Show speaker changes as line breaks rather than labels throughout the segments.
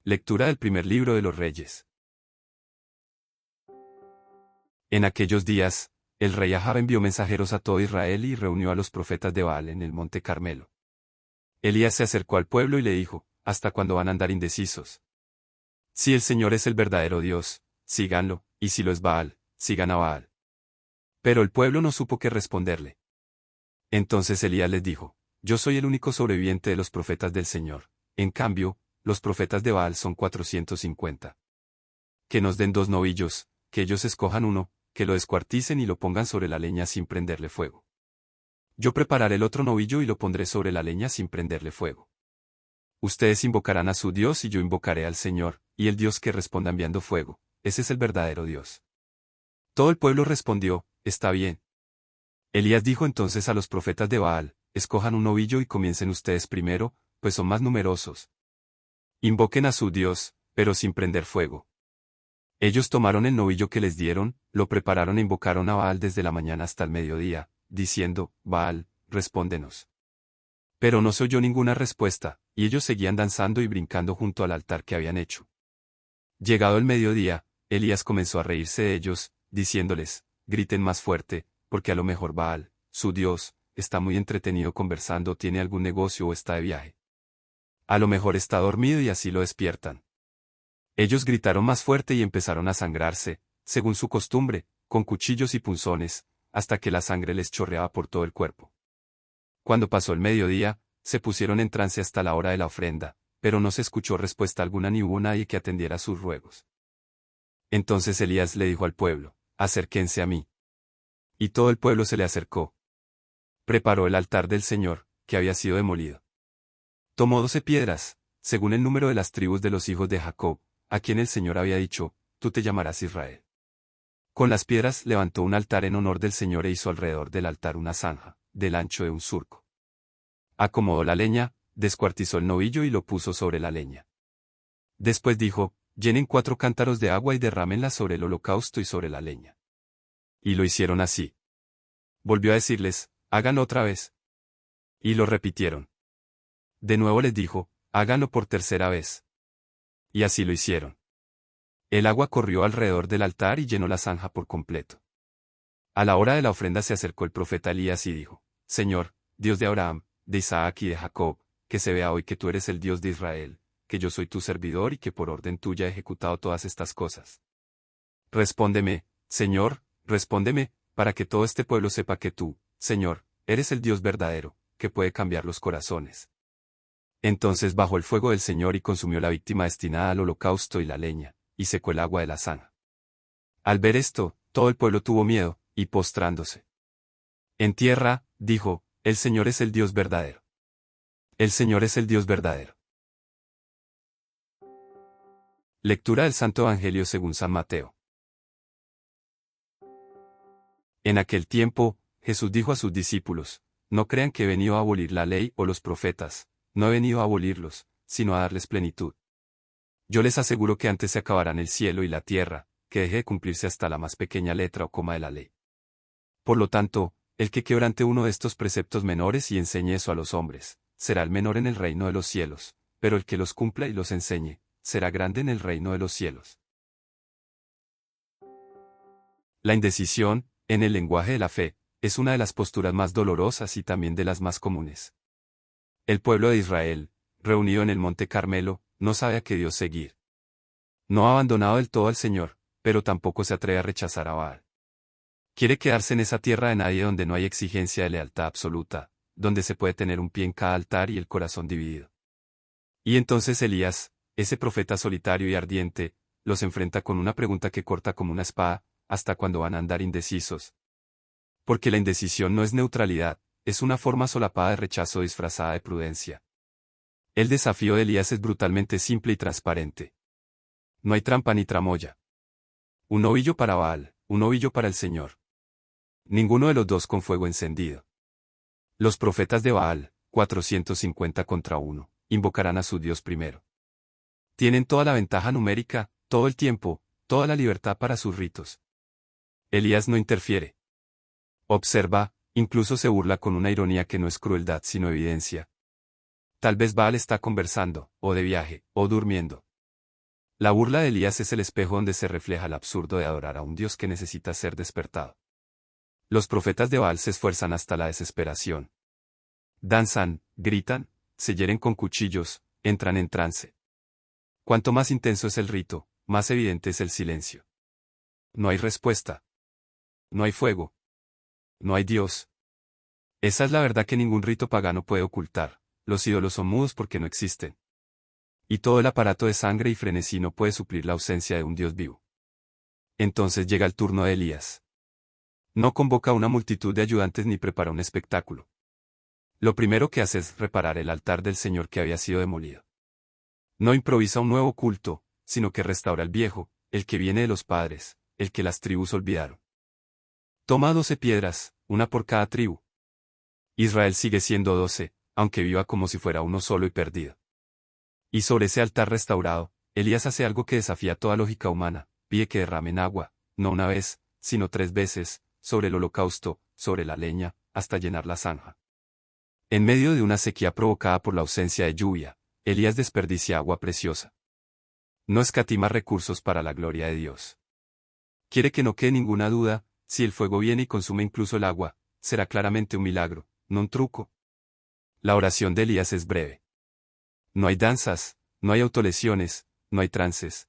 Lectura del primer libro de los Reyes. En aquellos días, el rey Ahab envió mensajeros a todo Israel y reunió a los profetas de Baal en el monte Carmelo. Elías se acercó al pueblo y le dijo, ¿hasta cuándo van a andar indecisos? Si el Señor es el verdadero Dios, síganlo, y si lo es Baal, sigan a Baal. Pero el pueblo no supo qué responderle. Entonces Elías les dijo, yo soy el único sobreviviente de los profetas del Señor, en cambio, los profetas de Baal son 450. Que nos den 2 novillos, que ellos escojan uno, que lo descuarticen y lo pongan sobre la leña sin prenderle fuego. Yo prepararé el otro novillo y lo pondré sobre la leña sin prenderle fuego. Ustedes invocarán a su Dios y yo invocaré al Señor, y el Dios que responda enviando fuego, ese es el verdadero Dios. Todo el pueblo respondió, está bien. Elías dijo entonces a los profetas de Baal, escojan un novillo y comiencen ustedes primero, pues son más numerosos. Invoquen a su Dios, pero sin prender fuego. Ellos tomaron el novillo que les dieron, lo prepararon e invocaron a Baal desde la mañana hasta el mediodía, diciendo, Baal, respóndenos. Pero no se oyó ninguna respuesta, y ellos seguían danzando y brincando junto al altar que habían hecho. Llegado el mediodía, Elías comenzó a reírse de ellos, diciéndoles, griten más fuerte, porque a lo mejor Baal, su Dios, está muy entretenido conversando, tiene algún negocio o está de viaje. A lo mejor está dormido y así lo despiertan. Ellos gritaron más fuerte y empezaron a sangrarse, según su costumbre, con cuchillos y punzones, hasta que la sangre les chorreaba por todo el cuerpo. Cuando pasó el mediodía, se pusieron en trance hasta la hora de la ofrenda, pero no se escuchó respuesta alguna ni hubo nadie que atendiera sus ruegos. Entonces Elías le dijo al pueblo, acérquense a mí. Y todo el pueblo se le acercó. Preparó el altar del Señor, que había sido demolido. Tomó 12 piedras, según el número de las tribus de los hijos de Jacob, a quien el Señor había dicho, tú te llamarás Israel. Con las piedras levantó un altar en honor del Señor e hizo alrededor del altar una zanja, del ancho de un surco. Acomodó la leña, descuartizó el novillo y lo puso sobre la leña. Después dijo, llenen 4 cántaros de agua y derrámenla sobre el holocausto y sobre la leña. Y lo hicieron así. Volvió a decirles, háganlo otra vez. Y lo repitieron. De nuevo les dijo, háganlo por tercera vez. Y así lo hicieron. El agua corrió alrededor del altar y llenó la zanja por completo. A la hora de la ofrenda se acercó el profeta Elías y dijo, Señor, Dios de Abraham, de Isaac y de Jacob, que se vea hoy que tú eres el Dios de Israel, que yo soy tu servidor y que por orden tuya he ejecutado todas estas cosas. Respóndeme, Señor, respóndeme, para que todo este pueblo sepa que tú, Señor, eres el Dios verdadero, que puede cambiar los corazones. Entonces bajó el fuego del Señor y consumió la víctima destinada al holocausto y la leña, y secó el agua de la zanja. Al ver esto, todo el pueblo tuvo miedo, y postrándose en tierra, dijo, el Señor es el Dios verdadero. El Señor es el Dios verdadero. Lectura del Santo Evangelio según San Mateo. En aquel tiempo, Jesús dijo a sus discípulos, no crean que he venido a abolir la ley o los profetas, no he venido a abolirlos, sino a darles plenitud. Yo les aseguro que antes se acabarán el cielo y la tierra, que deje de cumplirse hasta la más pequeña letra o coma de la ley. Por lo tanto, el que quebrante uno de estos preceptos menores y enseñe eso a los hombres, será el menor en el reino de los cielos, pero el que los cumpla y los enseñe, será grande en el reino de los cielos. La indecisión, en el lenguaje de la fe, es una de las posturas más dolorosas y también de las más comunes. El pueblo de Israel, reunido en el monte Carmelo, no sabe a qué Dios seguir. No ha abandonado del todo al Señor, pero tampoco se atreve a rechazar a Baal. Quiere quedarse en esa tierra de nadie donde no hay exigencia de lealtad absoluta, donde se puede tener un pie en cada altar y el corazón dividido. Y entonces Elías, ese profeta solitario y ardiente, los enfrenta con una pregunta que corta como una espada, ¿hasta cuándo van a andar indecisos? Porque la indecisión no es neutralidad, es una forma solapada de rechazo disfrazada de prudencia. El desafío de Elías es brutalmente simple y transparente. No hay trampa ni tramoya. Un novillo para Baal, un novillo para el Señor. Ninguno de los dos con fuego encendido. Los profetas de Baal, 450 contra 1, invocarán a su Dios primero. Tienen toda la ventaja numérica, todo el tiempo, toda la libertad para sus ritos. Elías no interfiere. Observa, incluso se burla con una ironía que no es crueldad sino evidencia. Tal vez Baal está conversando, o de viaje, o durmiendo. La burla de Elías es el espejo donde se refleja el absurdo de adorar a un Dios que necesita ser despertado. Los profetas de Baal se esfuerzan hasta la desesperación. Danzan, gritan, se hieren con cuchillos, entran en trance. Cuanto más intenso es el rito, más evidente es el silencio. No hay respuesta. No hay fuego. No hay Dios. Esa es la verdad que ningún rito pagano puede ocultar. Los ídolos son mudos porque no existen. Y todo el aparato de sangre y frenesí no puede suplir la ausencia de un Dios vivo. Entonces llega el turno de Elías. No convoca a una multitud de ayudantes ni prepara un espectáculo. Lo primero que hace es reparar el altar del Señor que había sido demolido. No improvisa un nuevo culto, sino que restaura el viejo, el que viene de los padres, el que las tribus olvidaron. Toma 12 piedras, una por cada tribu. Israel sigue siendo 12, aunque viva como si fuera uno solo y perdido. Y sobre ese altar restaurado, Elías hace algo que desafía toda lógica humana, pide que derramen agua, no una vez, sino 3 veces, sobre el holocausto, sobre la leña, hasta llenar la zanja. En medio de una sequía provocada por la ausencia de lluvia, Elías desperdicia agua preciosa. No escatima recursos para la gloria de Dios. Quiere que no quede ninguna duda, si el fuego viene y consume incluso el agua, será claramente un milagro, no un truco. La oración de Elías es breve. No hay danzas, no hay autolesiones, no hay trances.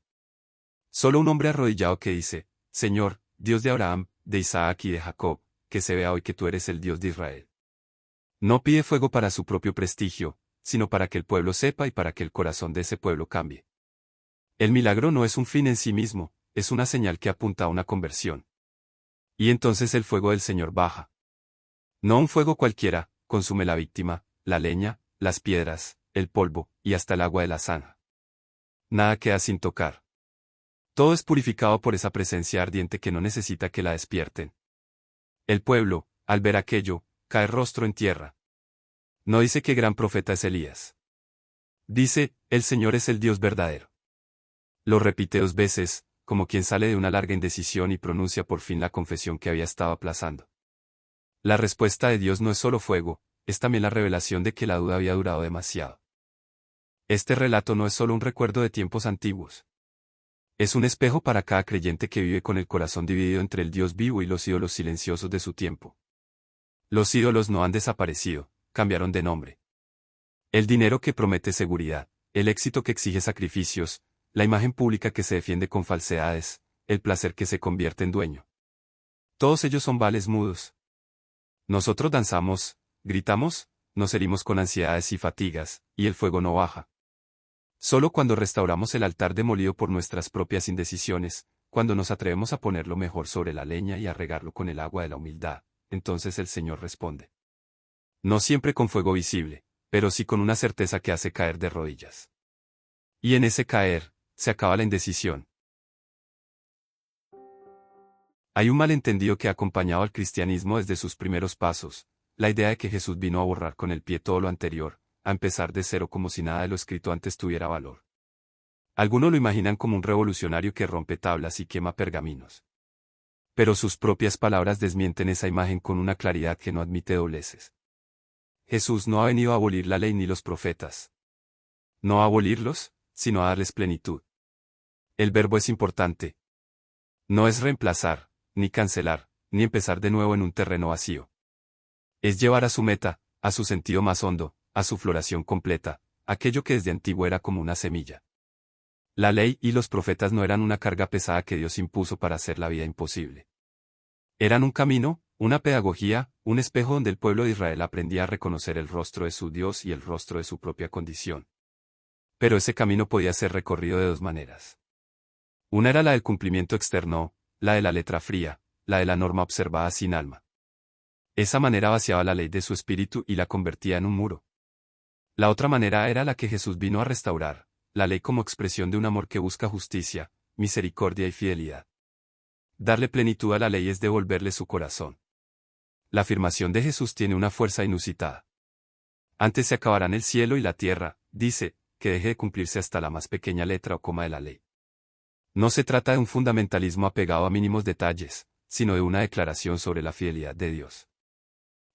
Solo un hombre arrodillado que dice, Señor, Dios de Abraham, de Isaac y de Jacob, que se vea hoy que tú eres el Dios de Israel. No pide fuego para su propio prestigio, sino para que el pueblo sepa y para que el corazón de ese pueblo cambie. El milagro no es un fin en sí mismo, es una señal que apunta a una conversión. Y entonces el fuego del Señor baja. No un fuego cualquiera, consume la víctima, la leña, las piedras, el polvo, y hasta el agua de la zanja. Nada queda sin tocar. Todo es purificado por esa presencia ardiente que no necesita que la despierten. El pueblo, al ver aquello, cae rostro en tierra. No dice qué gran profeta es Elías. Dice, el Señor es el Dios verdadero. Lo repite 2 veces, como quien sale de una larga indecisión y pronuncia por fin la confesión que había estado aplazando. La respuesta de Dios no es solo fuego, es también la revelación de que la duda había durado demasiado. Este relato no es solo un recuerdo de tiempos antiguos. Es un espejo para cada creyente que vive con el corazón dividido entre el Dios vivo y los ídolos silenciosos de su tiempo. Los ídolos no han desaparecido, cambiaron de nombre. El dinero que promete seguridad, el éxito que exige sacrificios, la imagen pública que se defiende con falsedades, el placer que se convierte en dueño. Todos ellos son vales mudos. Nosotros danzamos, gritamos, nos herimos con ansiedades y fatigas, y el fuego no baja. Solo cuando restauramos el altar demolido por nuestras propias indecisiones, cuando nos atrevemos a ponerlo mejor sobre la leña y a regarlo con el agua de la humildad, entonces el Señor responde. No siempre con fuego visible, pero sí con una certeza que hace caer de rodillas. Y en ese caer, se acaba la indecisión. Hay un malentendido que ha acompañado al cristianismo desde sus primeros pasos, la idea de que Jesús vino a borrar con el pie todo lo anterior, a empezar de cero como si nada de lo escrito antes tuviera valor. Algunos lo imaginan como un revolucionario que rompe tablas y quema pergaminos. Pero sus propias palabras desmienten esa imagen con una claridad que no admite dobleces. Jesús no ha venido a abolir la ley ni los profetas. No a abolirlos, sino a darles plenitud. El verbo es importante. No es reemplazar, ni cancelar, ni empezar de nuevo en un terreno vacío. Es llevar a su meta, a su sentido más hondo, a su floración completa, aquello que desde antiguo era como una semilla. La ley y los profetas no eran una carga pesada que Dios impuso para hacer la vida imposible. Eran un camino, una pedagogía, un espejo donde el pueblo de Israel aprendía a reconocer el rostro de su Dios y el rostro de su propia condición. Pero ese camino podía ser recorrido de 2 maneras. Una era la del cumplimiento externo, la de la letra fría, la de la norma observada sin alma. Esa manera vaciaba la ley de su espíritu y la convertía en un muro. La otra manera era la que Jesús vino a restaurar, la ley como expresión de un amor que busca justicia, misericordia y fidelidad. Darle plenitud a la ley es devolverle su corazón. La afirmación de Jesús tiene una fuerza inusitada. Antes se acabarán el cielo y la tierra, dice, que deje de cumplirse hasta la más pequeña letra o coma de la ley. No se trata de un fundamentalismo apegado a mínimos detalles, sino de una declaración sobre la fidelidad de Dios.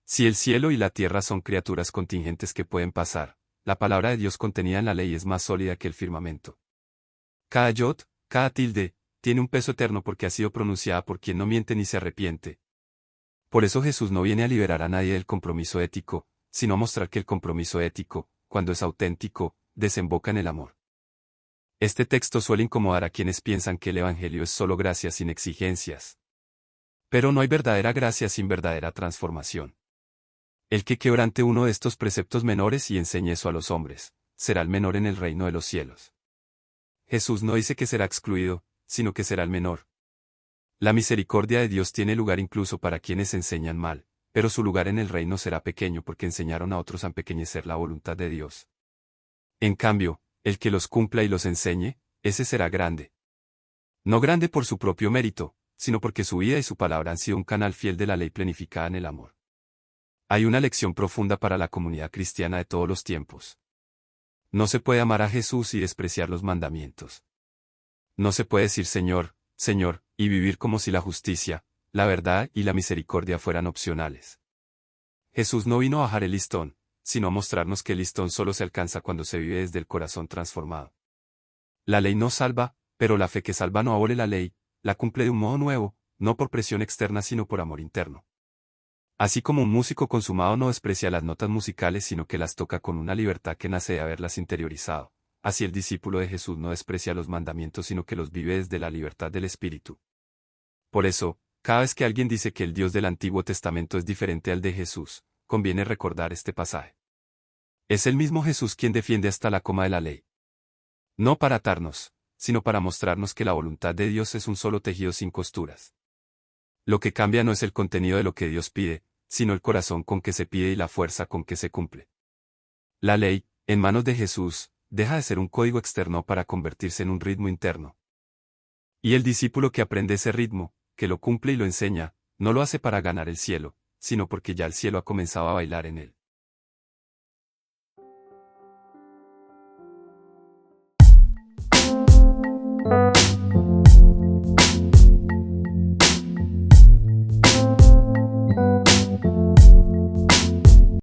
Si el cielo y la tierra son criaturas contingentes que pueden pasar, la palabra de Dios contenida en la ley es más sólida que el firmamento. Cada yod, cada tilde, tiene un peso eterno porque ha sido pronunciada por quien no miente ni se arrepiente. Por eso Jesús no viene a liberar a nadie del compromiso ético, sino a mostrar que el compromiso ético, cuando es auténtico, desemboca en el amor. Este texto suele incomodar a quienes piensan que el Evangelio es solo gracia sin exigencias. Pero no hay verdadera gracia sin verdadera transformación. El que quebrante uno de estos preceptos menores y enseñe eso a los hombres, será el menor en el reino de los cielos. Jesús no dice que será excluido, sino que será el menor. La misericordia de Dios tiene lugar incluso para quienes enseñan mal, pero su lugar en el reino será pequeño porque enseñaron a otros a empequeñecer la voluntad de Dios. En cambio, el que los cumpla y los enseñe, ese será grande. No grande por su propio mérito, sino porque su vida y su palabra han sido un canal fiel de la ley planificada en el amor. Hay una lección profunda para la comunidad cristiana de todos los tiempos. No se puede amar a Jesús y despreciar los mandamientos. No se puede decir Señor, Señor, y vivir como si la justicia, la verdad y la misericordia fueran opcionales. Jesús no vino a bajar el listón, sino a mostrarnos que el listón solo se alcanza cuando se vive desde el corazón transformado. La ley no salva, pero la fe que salva no abole la ley, la cumple de un modo nuevo, no por presión externa sino por amor interno. Así como un músico consumado no desprecia las notas musicales sino que las toca con una libertad que nace de haberlas interiorizado, así el discípulo de Jesús no desprecia los mandamientos sino que los vive desde la libertad del Espíritu. Por eso, cada vez que alguien dice que el Dios del Antiguo Testamento es diferente al de Jesús, conviene recordar este pasaje. Es el mismo Jesús quien defiende hasta la coma de la ley. No para atarnos, sino para mostrarnos que la voluntad de Dios es un solo tejido sin costuras. Lo que cambia no es el contenido de lo que Dios pide, sino el corazón con que se pide y la fuerza con que se cumple. La ley, en manos de Jesús, deja de ser un código externo para convertirse en un ritmo interno. Y el discípulo que aprende ese ritmo, que lo cumple y lo enseña, no lo hace para ganar el cielo, sino porque ya el cielo ha comenzado a bailar en él.